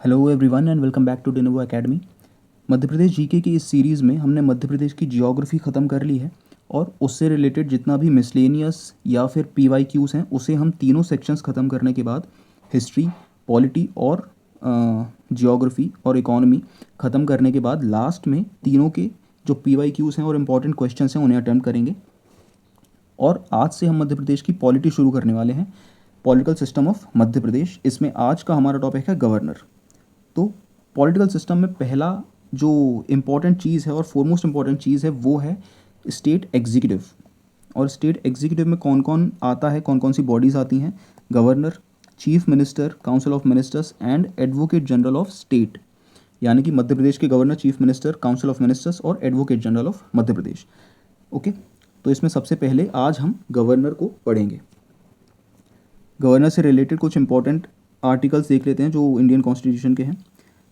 Hello everyone and welcome back to Denovo academy. Madhya Pradesh GK की इस series में हमने मध्य प्रदेश की जियोग्राफी ख़त्म कर ली है और उससे रिलेटेड जितना भी मिसलेनियस या फिर पीवाईक्यूज़ हैं उसे हम तीनों सेक्शंस ख़त्म करने के बाद हिस्ट्री, पॉलिटी और जियोग्राफी और इकोनॉमी ख़त्म करने के बाद लास्ट में तीनों के जो पीवाईक्यूज़ हैं और इम्पॉर्टेंट क्वेश्चंस हैं उन्हें अटेम्प्ट करेंगे। और आज से हम मध्य प्रदेश की पॉलिटी शुरू करने वाले हैं, पॉलिटिकल सिस्टम ऑफ मध्य प्रदेश। इसमें आज का हमारा टॉपिक है गवर्नर। तो पॉलिटिकल सिस्टम में पहला जो इम्पॉर्टेंट चीज़ है और फोरमोस्ट इम्पॉर्टेंट चीज़ है वो है स्टेट एग्जीक्यूटिव। और स्टेट एग्जीक्यूटिव में कौन कौन आता है, कौन कौन सी बॉडीज़ आती हैं? Governor, chief minister, council of ministers and advocate general of state. यानी कि मध्य प्रदेश के governor, chief minister, council of ministers और advocate general of Madhya Pradesh. Okay, तो इसमें सबसे पहले आज हम गवर्नर को पढ़ेंगे। गवर्नर से रिलेटेड कुछ इंपॉर्टेंट आर्टिकल्स देख लेते हैं जो इंडियन कॉन्स्टिट्यूशन के हैं।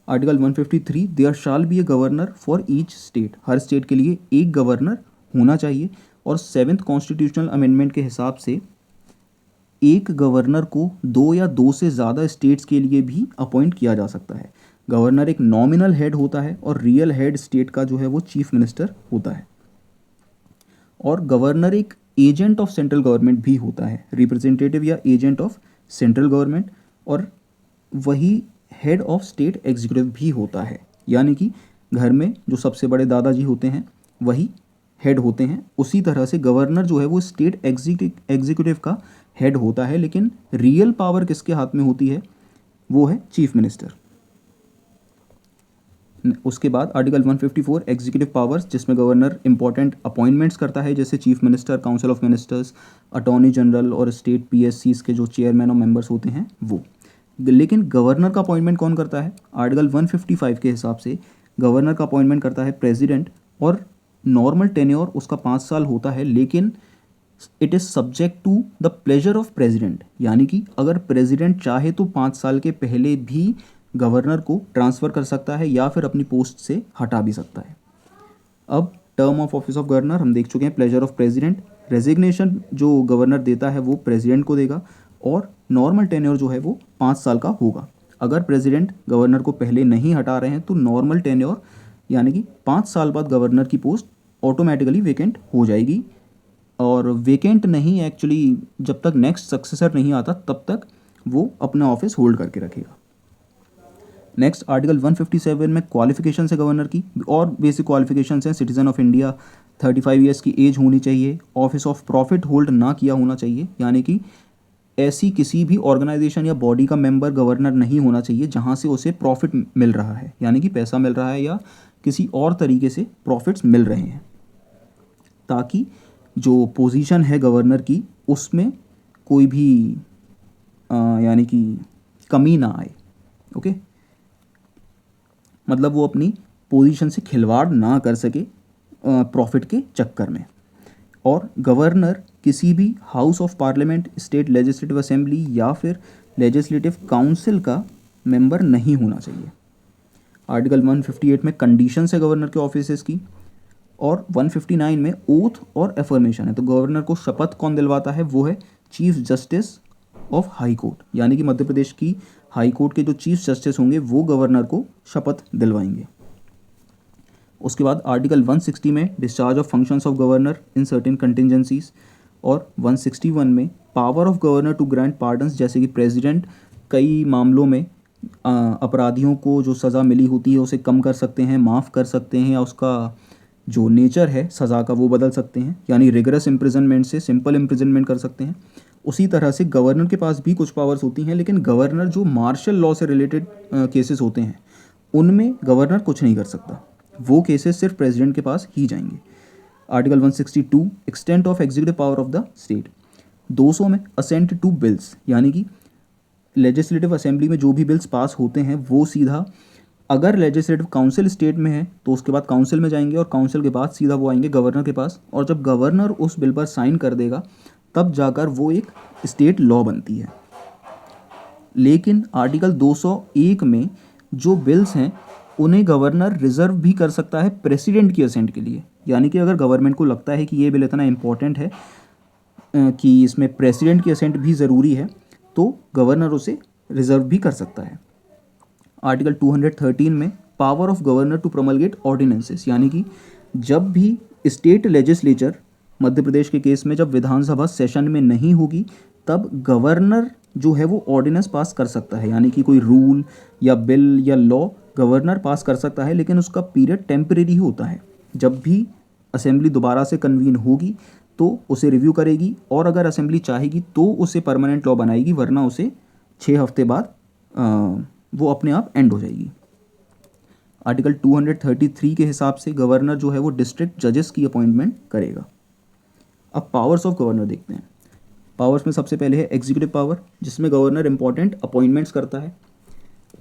Article 153, there shall be a governor for each state. हर स्टेट के लिए एक गवर्नर होना चाहिए। और 7th कॉन्स्टिट्यूशनल अमेंडमेंट के हिसाब से एक गवर्नर को 2 या 2 से ज़्यादा स्टेट्स के लिए भी अपॉइंट किया जा सकता है। गवर्नर एक नॉमिनल हेड होता है और रियल हेड स्टेट का जो है वो चीफ मिनिस्टर होता है। और गवर्नर एक एजेंट ऑफ सेंट्रल गवर्नमेंट भी होता है, रिप्रेजेंटेटिव या एजेंट ऑफ सेंट्रल गवर्नमेंट। और वही हेड ऑफ स्टेट एग्जीक्यूटिव भी होता है। यानी कि घर में जो सबसे बड़े दादाजी होते हैं वही हेड होते हैं। उसी तरह से गवर्नर जो है वो स्टेट एग्जीक्यूटिव का हेड होता है, लेकिन रियल पावर किसके हाथ में होती है? वो है चीफ मिनिस्टर। उसके बाद आर्टिकल 154, एग्जीक्यूटिव पावर्स, जिसमें गवर्नर इंपॉर्टेंट अपॉइंटमेंट्स करता है, जैसे chief minister, council of ministers, attorney general और स्टेट पीएससीज के जो चेयरमैन और मेंबर्स होते हैं वो। लेकिन गवर्नर का अपॉइंटमेंट कौन करता है? आर्टिकल 155 के हिसाब से गवर्नर का अपॉइंटमेंट करता है प्रेसिडेंट। और नॉर्मल टेन्योर उसका 5 साल होता है, लेकिन it is subject to the pleasure of president. यानी कि अगर प्रेसिडेंट चाहे तो 5 साल के पहले भी गवर्नर को ट्रांसफ़र कर सकता है या फिर अपनी पोस्ट से हटा भी सकता है। अब term of office of governor हम देख चुके हैं, प्लेजर ऑफ प्रेसिडेंट। रेजिग्नेशन जो गवर्नर देता है वो प्रेसिडेंट को देगा। और नॉर्मल टेन्योर जो है वो 5 साल का होगा। अगर प्रेसिडेंट गवर्नर को पहले नहीं हटा रहे हैं तो नॉर्मल टेन्योर यानी कि 5 साल बाद गवर्नर की पोस्ट ऑटोमेटिकली वेकेंट हो जाएगी। और वेकेंट नहीं, एक्चुअली जब तक नेक्स्ट सक्सेसर नहीं आता तब तक वो अपना ऑफिस होल्ड करके रखेगा। नेक्स्ट आर्टिकल 157 में क्वालिफिकेशन है गवर्नर की, और बेसिक क्वालिफिकेशन हैं। सिटीजन ऑफ इंडिया, 35 ईयर्स की एज होनी चाहिए, ऑफिस ऑफ प्रॉफिट होल्ड ना किया होना चाहिए। यानी कि ऐसी किसी भी ऑर्गेनाइजेशन या बॉडी का मेंबर गवर्नर नहीं होना चाहिए जहां से उसे प्रॉफिट मिल रहा है, यानी कि पैसा मिल रहा है या किसी और तरीके से प्रॉफिट्स मिल रहे हैं, ताकि जो पोजीशन है गवर्नर की उसमें कोई भी यानी कि कमी ना आए। ओके, मतलब वो अपनी पोजीशन से खिलवाड़ ना कर सके प्रॉफिट के चक्कर में। और गवर्नर किसी भी house of parliament, state legislative assembly या फिर लेजिस्लेटिव काउंसिल का मेंबर नहीं होना चाहिए। आर्टिकल 158 में कंडीशंस है गवर्नर के ऑफिसेज की। और 159 में ओथ और एफर्मेशन है। तो गवर्नर को शपथ कौन दिलवाता है? वो है chief justice of high court. यानी कि मध्य प्रदेश की हाई कोर्ट के जो चीफ जस्टिस होंगे वो गवर्नर को शपथ दिलवाएंगे। उसके बाद आर्टिकल 160 में discharge of functions of governor in certain contingencies. और 161 में power of governor to grant pardons, जैसे कि प्रेसिडेंट कई मामलों में अपराधियों को जो सज़ा मिली होती है उसे कम कर सकते हैं, माफ़ कर सकते हैं, या उसका जो नेचर है सज़ा का वो बदल सकते हैं। यानी रिगरस इम्प्रिजनमेंट से सिंपल इम्प्रिजनमेंट कर सकते हैं। उसी तरह से गवर्नर के पास भी कुछ पावर्स होती हैं, लेकिन गवर्नर जो मार्शल लॉ से रिलेटेड केसेस होते हैं उनमें गवर्नर कुछ नहीं कर सकता। वो केसेस सिर्फ प्रेसिडेंट के पास ही जाएंगे। Article 162, extent of executive power of the state. 200 में असेंट टू बिल्स, यानी कि लेजिस्लेटिव असेंबली में जो भी बिल्स पास होते हैं वो सीधा, अगर लेजिस्लेटिव काउंसिल स्टेट में है तो उसके बाद काउंसिल में जाएंगे और काउंसिल के बाद सीधा वो आएंगे गवर्नर के पास। और जब गवर्नर उस बिल पर साइन कर देगा तब जाकर वो एक स्टेट लॉ बनती है। लेकिन आर्टिकल 201 में जो बिल्स हैं उन्हें गवर्नर रिजर्व भी कर सकता है प्रेसिडेंट की असेंट के लिए। यानी कि अगर गवर्नमेंट को लगता है कि ये बिल इतना इंपॉर्टेंट है कि इसमें प्रेसिडेंट की असेंट भी ज़रूरी है तो गवर्नर उसे रिजर्व भी कर सकता है। आर्टिकल 213 में power of governor to promulgate ordinances, यानी कि जब भी स्टेट लेजिस्लेचर, मध्य प्रदेश के केस में जब विधानसभा सेशन में नहीं होगी, तब गवर्नर जो है वो ऑर्डिनेंस पास कर सकता है, यानी कि कोई रूल या बिल या लॉ गवर्नर पास कर सकता है, लेकिन उसका पीरियड टेम्परेरी होता है। जब भी असेंबली दोबारा से कन्वीन होगी तो उसे रिव्यू करेगी, और अगर असेंबली चाहेगी तो उसे परमानेंट लॉ बनाएगी, वरना उसे 6 हफ्ते बाद वो अपने आप एंड हो जाएगी। आर्टिकल 233 के हिसाब से गवर्नर जो है वो डिस्ट्रिक्ट जजेस की अपॉइंटमेंट करेगा। अब पावर्स ऑफ गवर्नर देखते हैं। पावर्स में सबसे पहले है एग्जीक्यूटिव पावर, जिसमें गवर्नर इंपॉर्टेंट अपॉइंटमेंट्स करता है,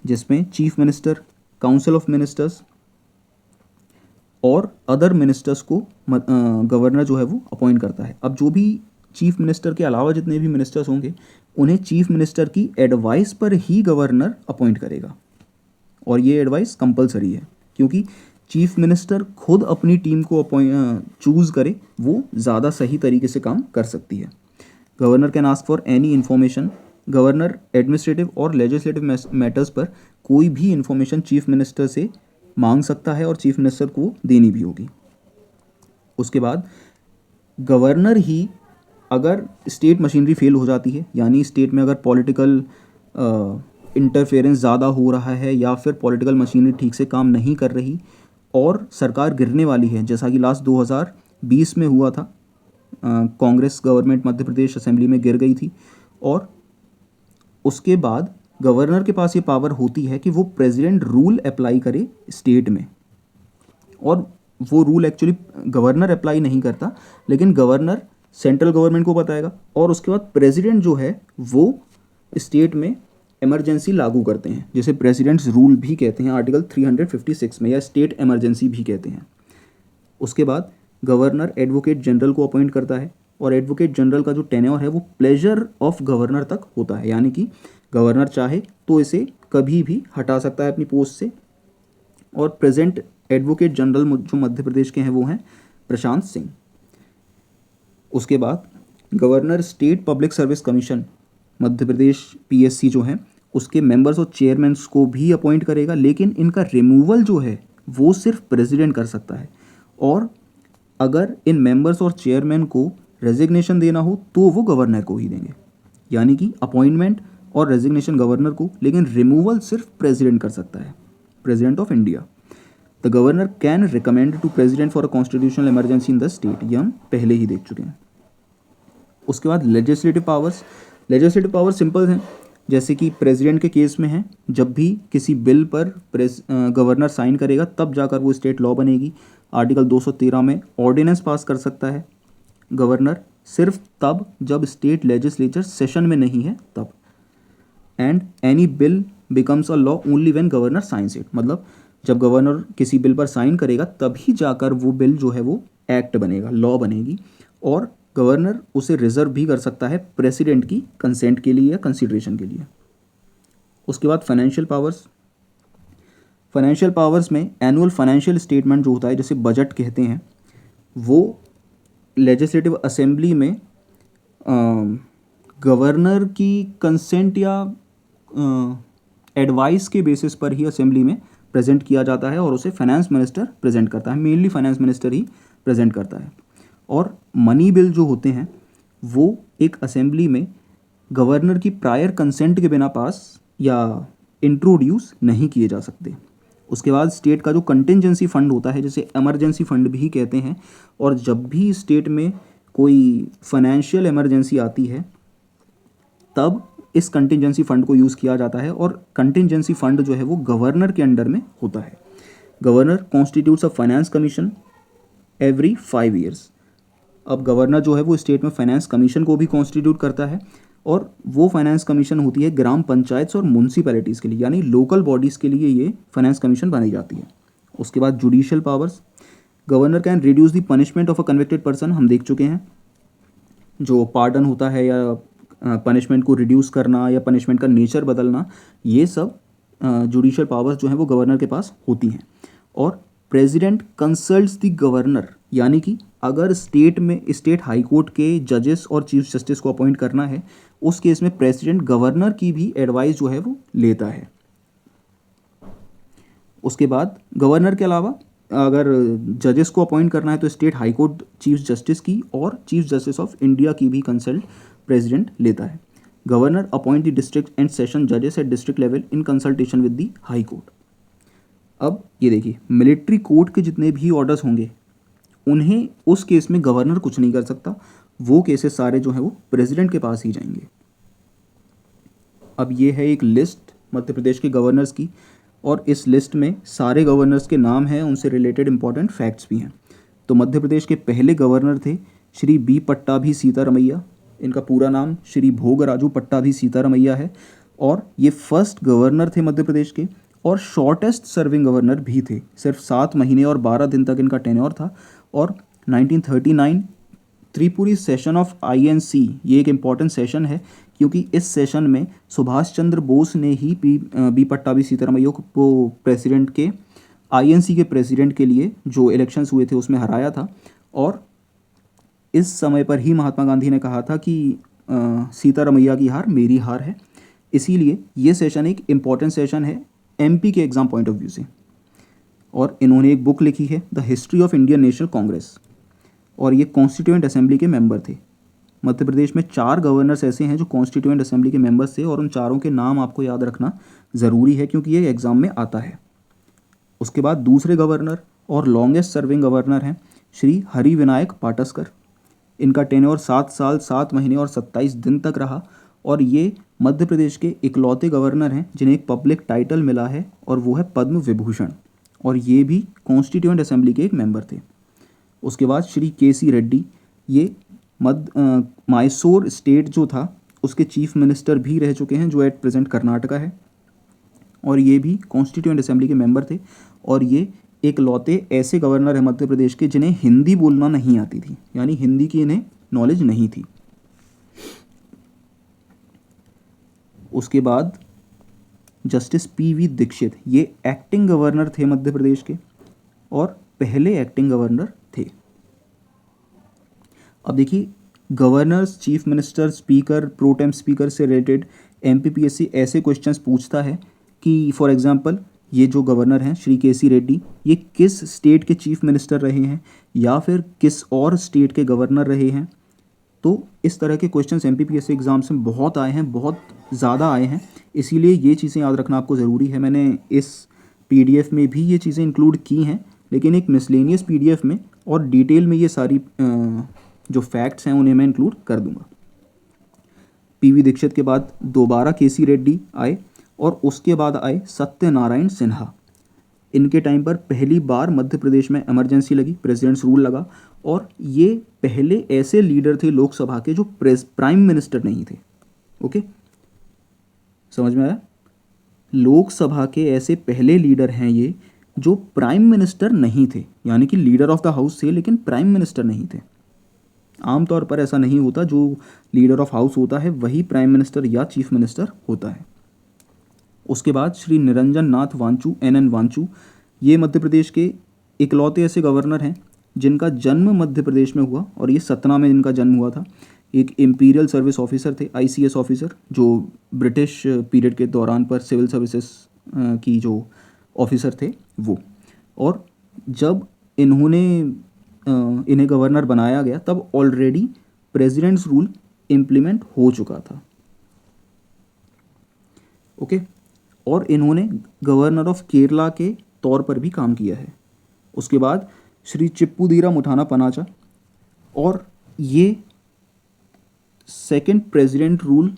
जिसमें chief minister, council of ministers और अदर मिनिस्टर्स को गवर्नर जो है वो अपॉइंट करता है। अब जो भी चीफ मिनिस्टर के अलावा जितने भी मिनिस्टर्स होंगे, उन्हें चीफ मिनिस्टर की एडवाइस पर ही गवर्नर अपॉइंट करेगा, और ये एडवाइस कंपलसरी है, क्योंकि चीफ मिनिस्टर खुद अपनी टीम को चूज़ करे, वो ज़्यादा सही तरीके से काम कर सकती है। Governor can ask for any information. Governor administrative और लेजिस्लेटिव मैटर्स पर कोई भी इन्फॉर्मेशन चीफ मिनिस्टर से मांग सकता है और चीफ मिनिस्टर को देनी भी होगी। उसके बाद गवर्नर ही, अगर स्टेट मशीनरी फेल हो जाती है, यानी स्टेट में अगर पॉलिटिकल इंटरफेरेंस ज़्यादा हो रहा है या फिर पॉलिटिकल मशीनरी ठीक से काम नहीं कर रही और सरकार गिरने वाली है, जैसा कि लास्ट 2020 में हुआ था, कांग्रेस गवर्नमेंट मध्य प्रदेश असेंबली में गिर गई थी, और उसके बाद गवर्नर के पास ये पावर होती है कि वो प्रेसिडेंट रूल अप्लाई करे स्टेट में, और वो रूल एक्चुअली गवर्नर अप्लाई नहीं करता, लेकिन गवर्नर सेंट्रल गवर्नमेंट को बताएगा, और उसके बाद प्रेसिडेंट जो है वो स्टेट में इमरजेंसी लागू करते हैं, जिसे प्रेसिडेंट्स रूल भी कहते हैं आर्टिकल 356 में, या स्टेट इमरजेंसी भी कहते हैं। उसके बाद गवर्नर एडवोकेट जनरल को अपॉइंट करता है, और एडवोकेट जनरल का जो टेन्योर है वो प्लेजर ऑफ गवर्नर तक होता है, यानी कि गवर्नर चाहे तो इसे कभी भी हटा सकता है अपनी पोस्ट से। और प्रेजेंट एडवोकेट जनरल जो मध्य प्रदेश के हैं वो हैं प्रशांत सिंह। उसके बाद governor state public service commission Madhya Pradesh PSC जो है उसके मेंबर्स और चेयरमैन्स को भी अपॉइंट करेगा, लेकिन इनका रिमूवल जो है वो सिर्फ प्रेसिडेंट कर सकता है, और अगर इन मेंबर्स और चेयरमैन को रेजिग्नेशन देना हो तो वो गवर्नर को ही देंगे, यानी कि अपॉइंटमेंट और रेजिग्नेशन गवर्नर को, लेकिन रिमूवल सिर्फ प्रेसिडेंट कर सकता है, president of India. The governor can recommend to president for a constitutional emergency in the state, ये हम पहले ही देख चुके हैं। उसके बाद legislative powers. Legislative power simple हैं, जैसे कि प्रेसिडेंट के केस में है, जब भी किसी बिल पर गवर्नर साइन करेगा तब जाकर वो स्टेट लॉ बनेगी। आर्टिकल 213 में ऑर्डिनेंस पास कर सकता है गवर्नर सिर्फ तब जब स्टेट लेजिस्लेचर सेशन में नहीं है तब। And any bill becomes a law only when governor science it, मतलब जब गवर्नर किसी बिल पर साइन करेगा तभी जाकर वो बिल जो है वो एक्ट बनेगा, लॉ बनेगी, और गवर्नर उसे रिजर्व भी कर सकता है प्रेसिडेंट की कंसेंट के लिए या कंसिडरेशन के लिए। उसके बाद फाइनेंशियल पावर्स। फाइनेंशियल पावर्स में एनुअल फाइनेंशियल स्टेटमेंट जो होता है, जिसे बजट कहते हैं, वो लेजिस्लेटिव असेंबली में गवर्नर की कंसेंट या एडवाइस के बेसिस पर ही असेंबली में प्रेजेंट किया जाता है, और उसे फाइनेंस मिनिस्टर प्रेजेंट करता है, मेनली फाइनेंस मिनिस्टर ही प्रेजेंट करता है। और मनी बिल जो होते हैं वो एक असेंबली में गवर्नर की प्रायर कंसेंट के बिना पास या इंट्रोड्यूस नहीं किए जा सकते। उसके बाद स्टेट का जो कंटिंजेंसी फंड होता है, जिसे इमरजेंसी फंड भी कहते हैं, और जब भी स्टेट में कोई फाइनेंशियल इमरजेंसी आती है तब इस कंटिंजेंसी फंड को यूज़ किया जाता है, और कंटिंजेंसी फंड जो है वो गवर्नर के अंडर में होता है। Governor constitutes a finance commission every 5 years. अब गवर्नर जो है वो स्टेट में फाइनेंस कमीशन को भी कॉन्स्टिट्यूट करता है, और वो फाइनेंस कमीशन होती है ग्राम पंचायत और म्यूनसिपैलिटीज़ के लिए, यानी लोकल बॉडीज़ के लिए ये फाइनेंस कमीशन बनाई जाती है। उसके बाद judicial powers. Governor can reduce the punishment of a convicted person, हम देख चुके हैं, जो पार्डन होता है या पनिशमेंट को रिड्यूस करना या पनिशमेंट का नेचर बदलना, ये सब जुडिशियल पावर्स जो हैं वो गवर्नर के पास होती हैं। और प्रेसिडेंट कंसल्ट्स द गवर्नर, यानी कि अगर स्टेट हाई कोर्ट के जजेस और चीफ जस्टिस को अपॉइंट करना है, उस केस में प्रेसिडेंट गवर्नर की भी एडवाइस जो है वो लेता है। उसके बाद गवर्नर के अलावा अगर जजेस को अपॉइंट करना है तो state high court chief justice की और चीफ जस्टिस ऑफ इंडिया की भी कंसल्ट प्रेसिडेंट लेता है। Governor appoint the district and session जजेस at district level in consultation with the high court. अब ये देखिए, मिलिट्री कोर्ट के जितने भी ऑर्डर्स होंगे उन्हें उस केस में गवर्नर कुछ नहीं कर सकता, वो केसेस सारे जो हैं वो प्रेसिडेंट के पास ही जाएंगे। अब ये है एक लिस्ट मध्य प्रदेश के गवर्नर्स की, और इस लिस्ट में सारे गवर्नर्स के नाम हैं, उनसे रिलेटेड इंपॉर्टेंट फैक्ट्स भी हैं। तो मध्य प्रदेश के पहले गवर्नर थे श्री बी पट्टाभी सीतारमैया। इनका पूरा नाम श्री भोगराजू पट्टाभी सीतारमैया है, और ये फर्स्ट गवर्नर थे मध्य प्रदेश के और शॉर्टेस्ट सर्विंग गवर्नर भी थे। सिर्फ 7 महीने और 12 दिन तक इनका टेन्योर था। और 1939 त्रिपुरी सेशन ऑफ INC, ये एक इम्पॉर्टेंट सेशन है क्योंकि इस सेशन में सुभाष चंद्र बोस ने ही बी पट्टाभी सीतारमैया को प्रेसिडेंट के INC के प्रेसिडेंट के लिए जो इलेक्शंस हुए थे उसमें हराया था। और इस समय पर ही महात्मा गांधी ने कहा था कि सीतारमैया की हार मेरी हार है। इसीलिए ये सेशन एक इम्पॉर्टेंट सेशन है MP के एग्ज़ाम पॉइंट ऑफ व्यू से। और इन्होंने एक बुक लिखी है the history of Indian national Congress, और ये कॉन्स्टिट्यूएंट असेंबली के मेंबर थे। मध्य प्रदेश में 4 गवर्नर्स ऐसे हैं जो कॉन्स्टिट्यूएंट असेंबली के मेंबर्स थे, और उन चारों के नाम आपको याद रखना ज़रूरी है क्योंकि ये एग्ज़ाम में आता है। उसके बाद दूसरे गवर्नर और लॉन्गेस्ट सर्विंग गवर्नर हैं श्री हरि विनायक पाटस्कर। इनका टेन्योर 7 साल 7 महीने और 27 दिन तक रहा, और ये मध्य प्रदेश के इकलौते गवर्नर हैं जिन्हें एक पब्लिक टाइटल मिला है और वो है पद्म विभूषण, और ये भी कॉन्स्टिट्यूएंट असेंबली के एक मेंबर थे। उसके बाद श्री KC रेड्डी, ये मैसूर स्टेट जो था उसके चीफ मिनिस्टर भी रह चुके हैं, जो एट प्रेजेंट कर्नाटका है, और ये भी कॉन्स्टिट्यूएंट असेंबली के मेंबर थे। और ये इकलौते ऐसे गवर्नर हैं मध्य प्रदेश के जिन्हें हिंदी बोलना नहीं आती थी, यानी हिंदी की इन्हें नॉलेज नहीं थी। उसके बाद जस्टिस PV दीक्षित, ये एक्टिंग गवर्नर थे मध्य प्रदेश के और पहले एक्टिंग गवर्नर थे। अब देखिए, governors, chief minister, speaker, pro tem speaker से रिलेटेड MPPSC ऐसे क्वेश्चंस पूछता है कि फॉर एग्जांपल ये जो गवर्नर हैं श्री KC रेड्डी, ये किस स्टेट के चीफ मिनिस्टर रहे हैं या फिर किस और स्टेट के गवर्नर रहे हैं। तो इस तरह के क्वेश्चंस MPPSC एग्ज़ाम्स में बहुत आए हैं, बहुत ज़्यादा आए हैं, इसीलिए ये चीज़ें याद रखना आपको ज़रूरी है। मैंने इस PDF में भी ये चीज़ें इंक्लूड की हैं, लेकिन एक मिसलेनियस PDF में और डिटेल में ये सारी जो फैक्ट्स हैं उन्हें मैं इंक्लूड कर दूंगा। PV दीक्षित के बाद दोबारा KC रेड्डी आए, और उसके बाद आए सत्यनारायण सिन्हा। इनके टाइम पर पहली बार मध्य प्रदेश में इमरजेंसी लगी, प्रेसिडेंट्स रूल लगा, और ये पहले ऐसे लीडर थे लोकसभा के जो प्राइम मिनिस्टर नहीं थे। ओके, समझ में आया? लोकसभा के ऐसे पहले लीडर हैं ये जो प्राइम मिनिस्टर नहीं थे, यानी कि लीडर ऑफ द हाउस थे लेकिन प्राइम मिनिस्टर नहीं थे। आमतौर पर ऐसा नहीं होता, जो लीडर ऑफ हाउस होता है वही प्राइम मिनिस्टर या चीफ मिनिस्टर होता है। उसके बाद श्री निरंजन नाथ वांचू, NN वांचू, ये मध्य प्रदेश के इकलौते ऐसे गवर्नर हैं जिनका जन्म मध्य प्रदेश में हुआ, और ये सतना में इनका जन्म हुआ था। एक इम्पीरियल सर्विस ऑफिसर थे, ICS ऑफिसर, जो ब्रिटिश पीरियड के दौरान पर सिविल सर्विसेज की जो ऑफिसर थे वो। और जब इन्हें गवर्नर बनाया गया तब ऑलरेडी प्रेसिडेंट्स रूल इम्प्लीमेंट हो चुका था। ओके, और इन्होंने गवर्नर ऑफ केरला के तौर पर भी काम किया है। उसके बाद श्री चिप्पूदीरा मुठाना पनाचा, और ये सेकंड प्रेसिडेंट रूल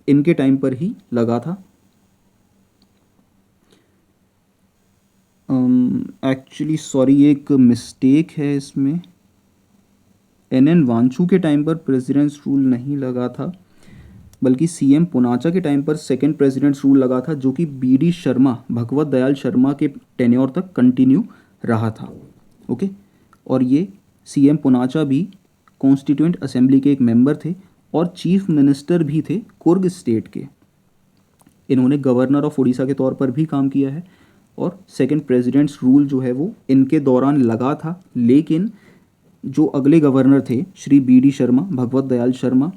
इनके टाइम पर ही लगा था। एक्चुअली सॉरी, एक मिस्टेक है इसमें, NN वांचू के टाइम पर प्रेसिडेंट्स रूल नहीं लगा था, बल्कि CM पुनाचा के टाइम पर सेकंड प्रेसिडेंट्स रूल लगा था, जो कि BD शर्मा, भगवत दयाल शर्मा के टेन्योर तक कंटिन्यू रहा था। ओके, और ये CM पुनाचा भी कॉन्स्टिट्यूएंट असेंबली के एक मेंबर थे और चीफ मिनिस्टर भी थे कुर्ग स्टेट के। इन्होंने गवर्नर ऑफ उड़ीसा के तौर पर भी काम किया है, और सेकंड प्रेसिडेंट्स रूल जो है वो इनके दौरान लगा था, लेकिन जो अगले गवर्नर थे श्री BD शर्मा, भगवत दयाल शर्मा,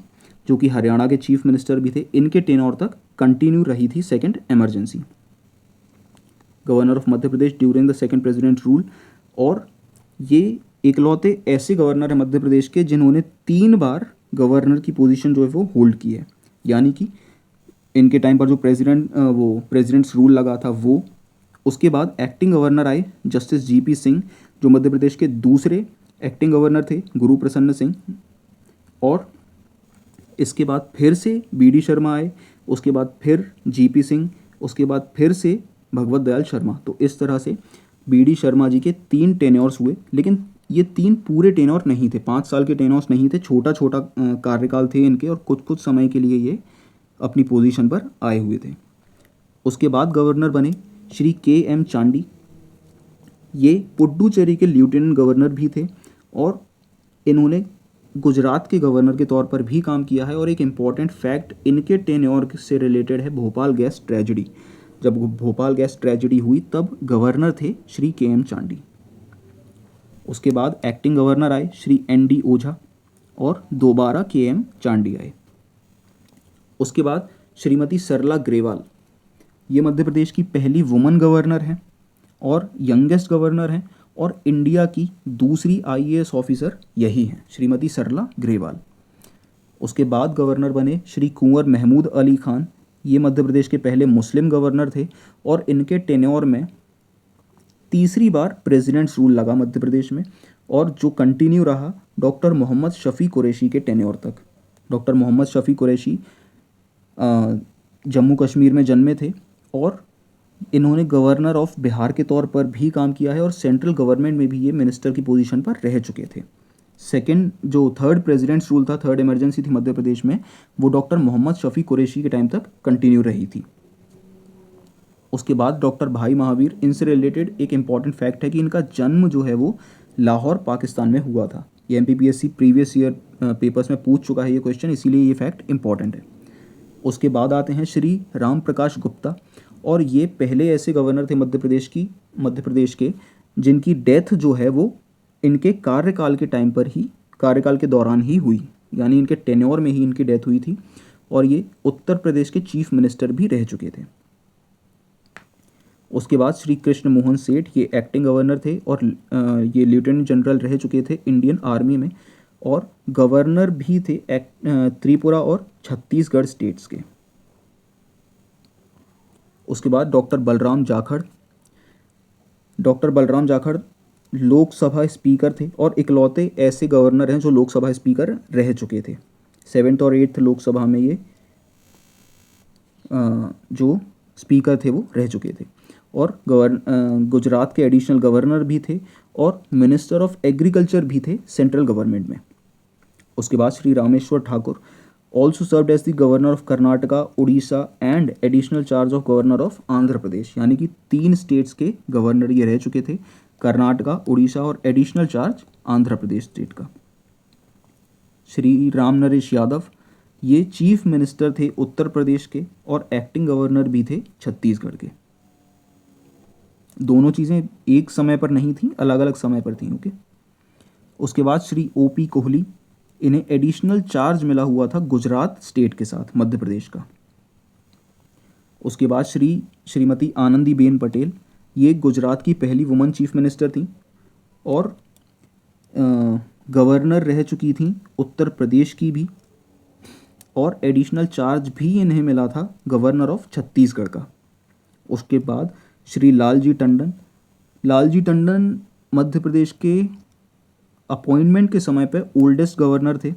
जो कि हरियाणा के चीफ मिनिस्टर भी थे, इनके टेन्योर तक कंटिन्यू रही थी second emergency. Governor of Madhya Pradesh during the second president rule, और ये इकलौते ऐसे गवर्नर हैं मध्य प्रदेश के जिन्होंने 3 बार गवर्नर की पोजीशन जो है वो होल्ड की है। यानी कि इनके टाइम पर जो प्रेसिडेंट्स रूल लगा था वो, उसके बाद एक्टिंग गवर्नर आए जस्टिस जीपी सिंह, जो मध्य प्रदेश के दूसरे एक्टिंग गवर्नर थे गुरु प्रसन्न सिंह, और इसके बाद फिर से बीडी शर्मा आए, उसके बाद फिर जीपी सिंह, उसके बाद फिर से भगवत दयाल शर्मा। तो इस तरह से बीडी शर्मा जी के 3 टेन्योर्स हुए, लेकिन ये 3 पूरे टेन्योर नहीं थे, 5 साल के टेन्योर्स नहीं थे, छोटा छोटा कार्यकाल थे इनके, और कुछ कुछ समय के लिए ये अपनी पोजीशन पर आए हुए थे। उसके बाद गवर्नर बने श्री के एम चांडी। ये पुडुचेरी के लेफ्टिनेंट गवर्नर भी थे, और इन्होंने गुजरात के गवर्नर के तौर पर भी काम किया है। और एक इम्पॉर्टेंट फैक्ट इनके टेन्योर से रिलेटेड है, भोपाल गैस ट्रेजिडी। जब भोपाल गैस ट्रेजिडी हुई तब गवर्नर थे श्री के एम चांडी। उसके बाद एक्टिंग गवर्नर आए श्री एन डी ओझा, और दोबारा के एम चांडी आए। उसके बाद श्रीमती सरला ग्रेवाल, ये मध्य प्रदेश की पहली वुमन गवर्नर हैं और यंगेस्ट गवर्नर हैं, और इंडिया की दूसरी आईएएस ऑफिसर यही हैं, श्रीमती सरला ग्रेवाल। उसके बाद गवर्नर बने श्री कुंवर महमूद अली खान। ये मध्य प्रदेश के पहले मुस्लिम गवर्नर थे, और इनके टेन्योर में तीसरी बार प्रेसिडेंट्स रूल लगा मध्य प्रदेश में, और जो कंटिन्यू रहा डॉक्टर मोहम्मद शफ़ी कुरैशी के टेन्योर तक। डॉक्टर मोहम्मद शफ़ी कुरैशी जम्मू कश्मीर में जन्मे थे, और इन्होंने गवर्नर ऑफ बिहार के तौर पर भी काम किया है, और सेंट्रल गवर्नमेंट में भी ये मिनिस्टर की पोजीशन पर रह चुके थे। थर्ड प्रेसिडेंट्स रूल था, थर्ड इमरजेंसी थी मध्य प्रदेश में, वो डॉक्टर मोहम्मद शफ़ी कुरैशी के टाइम तक कंटिन्यू रही थी। उसके बाद डॉक्टर भाई महावीर, इनसे रिलेटेड एक इम्पॉर्टेंट फैक्ट है कि इनका जन्म जो है वो लाहौर पाकिस्तान में हुआ था। ये MPPSC प्रीवियस ईयर पेपर्स में पूछ चुका है ये क्वेश्चन, इसीलिए ये फैक्ट इम्पॉर्टेंट है। उसके बाद आते हैं श्री राम प्रकाश गुप्ता, और ये पहले ऐसे गवर्नर थे मध्य प्रदेश के जिनकी डेथ जो है वो इनके कार्यकाल के दौरान ही हुई, यानी इनके टेन्योर में ही इनकी डेथ हुई थी, और ये उत्तर प्रदेश के चीफ मिनिस्टर भी रह चुके थे। उसके बाद श्री कृष्ण मोहन सेठ, ये एक्टिंग गवर्नर थे, और ये लेफ्टिनेंट जनरल रह चुके थे इंडियन आर्मी में, और गवर्नर भी थे त्रिपुरा और छत्तीसगढ़ स्टेट्स के। उसके बाद डॉक्टर बलराम जाखड़ लोकसभा स्पीकर थे, और इकलौते ऐसे गवर्नर हैं जो लोकसभा स्पीकर रह चुके थे। 7th और 8th लोकसभा में ये जो स्पीकर थे वो रह चुके थे, और गुजरात के एडिशनल गवर्नर भी थे, और मिनिस्टर ऑफ एग्रीकल्चर भी थे सेंट्रल गवर्नमेंट में। उसके बाद Shri Rameshwar Thakur also served as the governor of Karnataka, Orissa and additional charge of governor of Andhra Pradesh, यानी कि 3 स्टेट्स के गवर्नर ये रह चुके थे, कर्नाटका, उड़ीसा और additional charge Andhra Pradesh state का। श्री राम नरेश यादव, ये चीफ मिनिस्टर थे उत्तर प्रदेश के, और एक्टिंग गवर्नर भी थे छत्तीसगढ़ के। दोनों चीज़ें एक समय पर नहीं थी, अलग अलग समय पर थी। ओके। उसके बाद श्री OP कोहली, इन्हें एडिशनल चार्ज मिला हुआ था गुजरात स्टेट के साथ मध्य प्रदेश का। उसके बाद श्रीमती आनंदीबेन पटेल, ये गुजरात की पहली वुमन चीफ मिनिस्टर थी, और गवर्नर रह चुकी थी उत्तर प्रदेश की भी, और एडिशनल चार्ज भी इन्हें मिला था गवर्नर ऑफ छत्तीसगढ़ का। उसके बाद श्री लालजी टंडन मध्य प्रदेश के अपॉइंटमेंट के समय पे ओल्डेस्ट गवर्नर थे,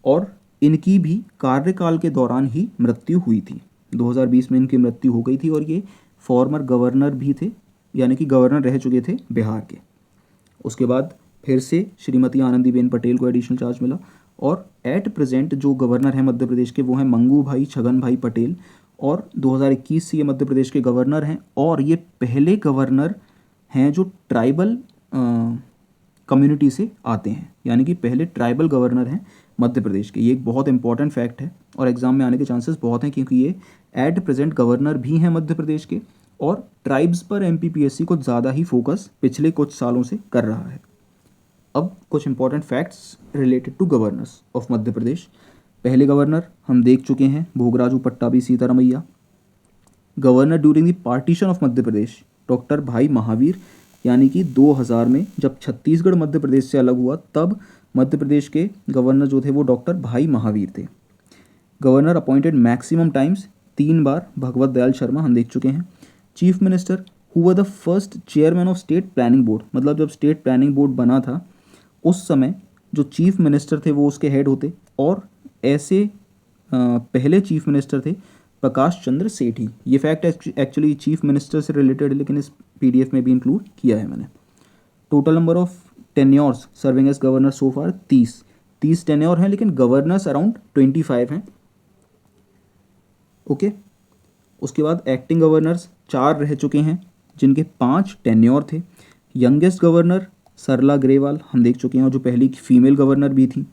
और इनकी भी कार्यकाल के दौरान ही मृत्यु हुई थी। 2020 में इनकी मृत्यु हो गई थी, और ये फॉर्मर गवर्नर भी थे, यानी कि गवर्नर रह चुके थे बिहार के। उसके बाद फिर से श्रीमती आनंदीबेन पटेल को एडिशनल चार्ज मिला, और एट प्रेजेंट जो गवर्नर हैं मध्य प्रदेश के वो हैं मंगू भाई छगन भाई पटेल, और 2021 से ये मध्य प्रदेश के गवर्नर हैं, और ये पहले गवर्नर हैं जो ट्राइबल कम्युनिटी से आते हैं, यानी कि पहले ट्राइबल गवर्नर हैं मध्य प्रदेश के। ये एक बहुत इंपॉर्टेंट फैक्ट है, और एग्जाम में आने के चांसेस बहुत हैं, क्योंकि ये एट प्रेजेंट गवर्नर भी हैं मध्य प्रदेश के, और ट्राइब्स पर MPPSC को ज़्यादा ही फोकस पिछले कुछ सालों से कर रहा है। अब कुछ important facts related to governors of Madhya Pradesh. पहले गवर्नर हम देख चुके हैं, Bhogaraju Pattabhi Sitaramayya. Governor during the partition of Madhya Pradesh doctor Bhai Mahavir, यानी कि 2000 में जब छत्तीसगढ़ मध्य प्रदेश से अलग हुआ तब मध्य प्रदेश के गवर्नर जो थे वो डॉक्टर भाई महावीर थे। गवर्नर अपॉइंटेड मैक्सिमम टाइम्स, 3 बार भगवत दयाल शर्मा हम देख चुके हैं। Chief minister who were the first chairman of state planning board, मतलब जब स्टेट प्लानिंग बोर्ड बना था उस समय जो चीफ मिनिस्टर थे वो उसके हेड होते, और ऐसे पहले चीफ मिनिस्टर थे प्रकाश चंद्र सेठी। ये फैक्ट एक्चुअली चीफ मिनिस्टर से रिलेटेड है लेकिन इस पीडीएफ में भी इंक्लूड किया है मैंने। Total number of tenures serving as governor so far 30 tenure हैं, लेकिन गवर्नर्स अराउंड 25 हैं। ओके, उसके बाद एक्टिंग गवर्नर्स 4 रह चुके हैं जिनके 5 टेन्योर थे। यंगेस्ट गवर्नर सरला ग्रेवाल हम देख चुके हैं, जो पहली फीमेल गवर्नर भी थी।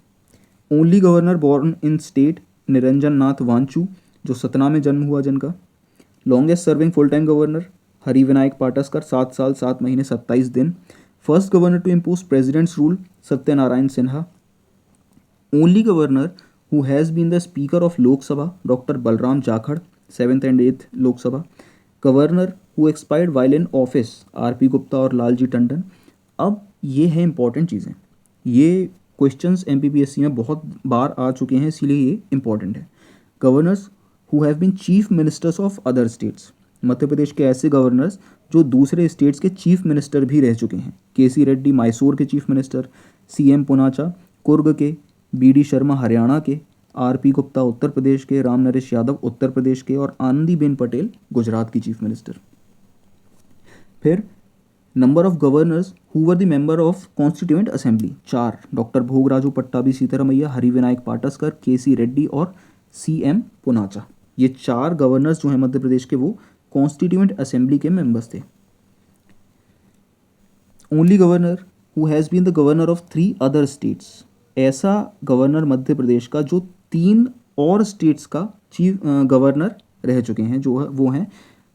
Only governor born in state Niranjan Nath Wanchoo, जो सतना में जन्म हुआ जिनका। Longest serving full time governor Harivinayak Pataskar, 7 साल 7 महीने 27 दिन। First governor to impose president's rule Satyanarayan Sinha. Only governor who has been the speaker of Lok Sabha doctor Balram Jakhar, 7th and 8th Lok Sabha. Governor who expired while in office R P Gupta और लालजी टंडन। अब ये है इंपॉर्टेंट चीज़ें, ये questions MPPSC में बहुत बार आ चुके हैं इसीलिए ये इंपॉर्टेंट है। Governors who have been chief ministers of other states, Madhya Pradesh के ऐसे गवर्नर्स जो दूसरे स्टेट्स के चीफ मिनिस्टर भी रह चुके हैं। केसी रेड्डी मैसूर के chief minister, C M Poonacha Coorg के, बीडी शर्मा हरियाणा के, आरपी गुप्ता उत्तर प्रदेश के, राम नरेश यादव उत्तर प्रदेश के और आनंदीबेन पटेल गुजरात की चीफ मिनिस्टर। फिर number of governors who were the member of constituent assembly 4, doctor Bhogaraju Pattabhi Sitaramayya, Harivinayak Pataskar, K C Reddy और सीएम पुनाचा। ये 4 गवर्नर्स जो हैं मध्य प्रदेश के वो कॉन्स्टिट्यूएंट असेंबली के मेंबर्स थे। Only governor who has been the governor of 3 other states, ऐसा गवर्नर मध्य प्रदेश का जो 3 और स्टेट्स का चीफ गवर्नर रह चुके हैं, जो है वो हैं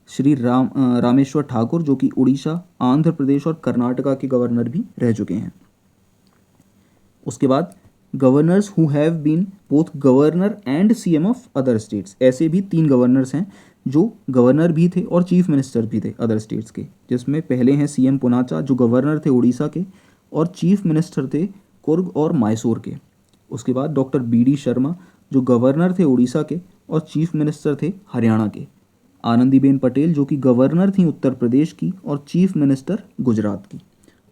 श्री रामेश्वर ठाकुर, जो कि उड़ीसा, आंध्र प्रदेश और कर्नाटका के गवर्नर भी रह चुके हैं। उसके बाद governors who have been both governor and CM of other states, ऐसे भी 3 गवर्नर्स हैं जो गवर्नर भी थे और चीफ मिनिस्टर भी थे अदर स्टेट्स के, जिसमें पहले हैं सीएम पुनाचा जो गवर्नर थे उड़ीसा के और चीफ मिनिस्टर थे कुर्ग और मैसूर के। उसके बाद डॉक्टर बीडी शर्मा जो गवर्नर थे उड़ीसा के और चीफ मिनिस्टर थे हरियाणा के। आनंदीबेन पटेल जो कि गवर्नर थी उत्तर प्रदेश की और चीफ मिनिस्टर गुजरात की।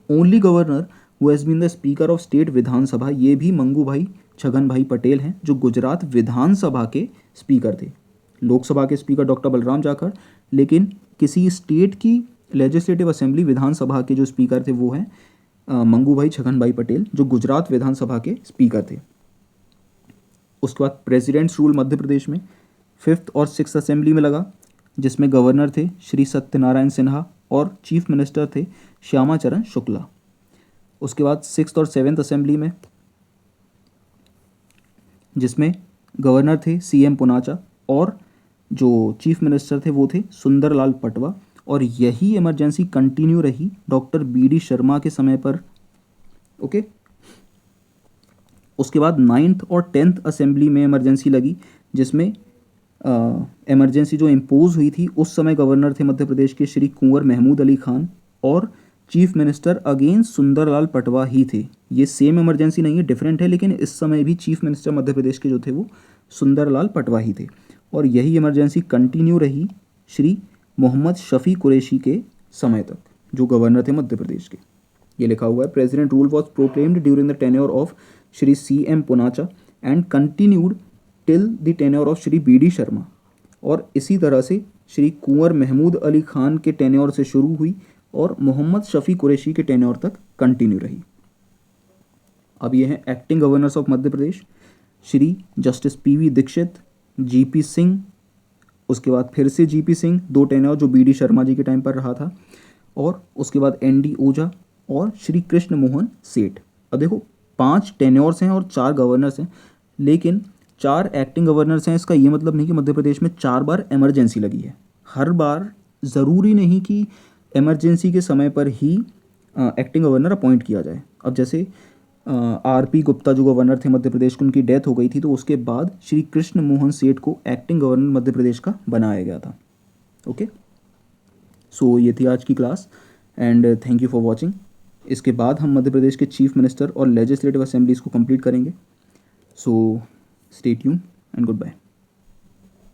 Only governor who has been the speaker of state Vidhan Sabha, ये भी मंगू भाई छगन भाई पटेल हैं जो गुजरात विधानसभा के स्पीकर थे। लोकसभा के स्पीकर डॉक्टर बलराम जाखड़, लेकिन किसी स्टेट की लेजिस्लेटिव असेंबली विधानसभा के जो स्पीकर थे वो हैं मंगू भाई छगन भाई पटेल जो गुजरात विधानसभा के स्पीकर थे। उसके बाद प्रेसिडेंट्स रूल मध्य प्रदेश में 5th और 6th असेंबली में लगा, जिसमें गवर्नर थे श्री सत्यनारायण सिन्हा और चीफ मिनिस्टर थे श्यामा चरण शुक्ला। उसके बाद 6th और 7th असेंबली में, जिसमें गवर्नर थे सीएम पुनाचा और जो चीफ मिनिस्टर थे वो थे सुंदरलाल पटवा, और यही इमरजेंसी कंटिन्यू रही डॉक्टर बीडी शर्मा के समय पर। ओके, उसके बाद 9th और 10th असेंबली में इमरजेंसी लगी, जिसमें इमरजेंसी जो इम्पोज हुई थी उस समय गवर्नर थे मध्य प्रदेश के श्री कुंवर महमूद अली खान और chief minister again Sunderlal Patwa ही थे। ये सेम इमरजेंसी नहीं है, डिफरेंट है, लेकिन इस समय भी चीफ मिनिस्टर मध्य प्रदेश के जो थे वो सुंदरलाल पटवा ही थे। और यही इमरजेंसी कंटिन्यू रही श्री मोहम्मद शफ़ी कुरैशी के समय तक जो गवर्नर थे मध्य प्रदेश के। ये लिखा हुआ है, president rule was proclaimed during the tenure of Shri C M Poonacha and continued till the tenure of Shri B D Sharma. और इसी तरह से श्री कुंवर महमूद अली खान के टेन्योर से शुरू हुई और मोहम्मद शफ़ी कुरैशी के टेन्योर तक कंटिन्यू रही। अब ये हैं acting governors of Madhya Pradesh, Shri justice P V Dikshit, G P Singh, उसके बाद फिर से जीपी सिंह 2 टेन्योर जो बीडी शर्मा जी के टाइम पर रहा था, और उसके बाद एनडी ओझा और श्री कृष्ण मोहन सेठ। अब देखो 5 टेन्योर्स हैं और 4 गवर्नर्स हैं, लेकिन 4 एक्टिंग गवर्नर्स हैं। इसका ये मतलब नहीं कि मध्य प्रदेश में 4 बार इमरजेंसी लगी है। हर बार ज़रूरी नहीं कि इमरजेंसी के समय पर ही एक्टिंग गवर्नर अपॉइंट किया जाए। अब जैसे आरपी गुप्ता जो गवर्नर थे मध्य प्रदेश के, उनकी डेथ हो गई थी, तो उसके बाद श्री कृष्ण मोहन सेठ को एक्टिंग गवर्नर मध्य प्रदेश का बनाया गया था। ओके, सो ये थी आज की class and thank you for watching. इसके बाद हम मध्य प्रदेश के चीफ मिनिस्टर और लेजिस्लेटिव असेंबलीज़ को कंप्लीट करेंगे। So stay tuned and good bye.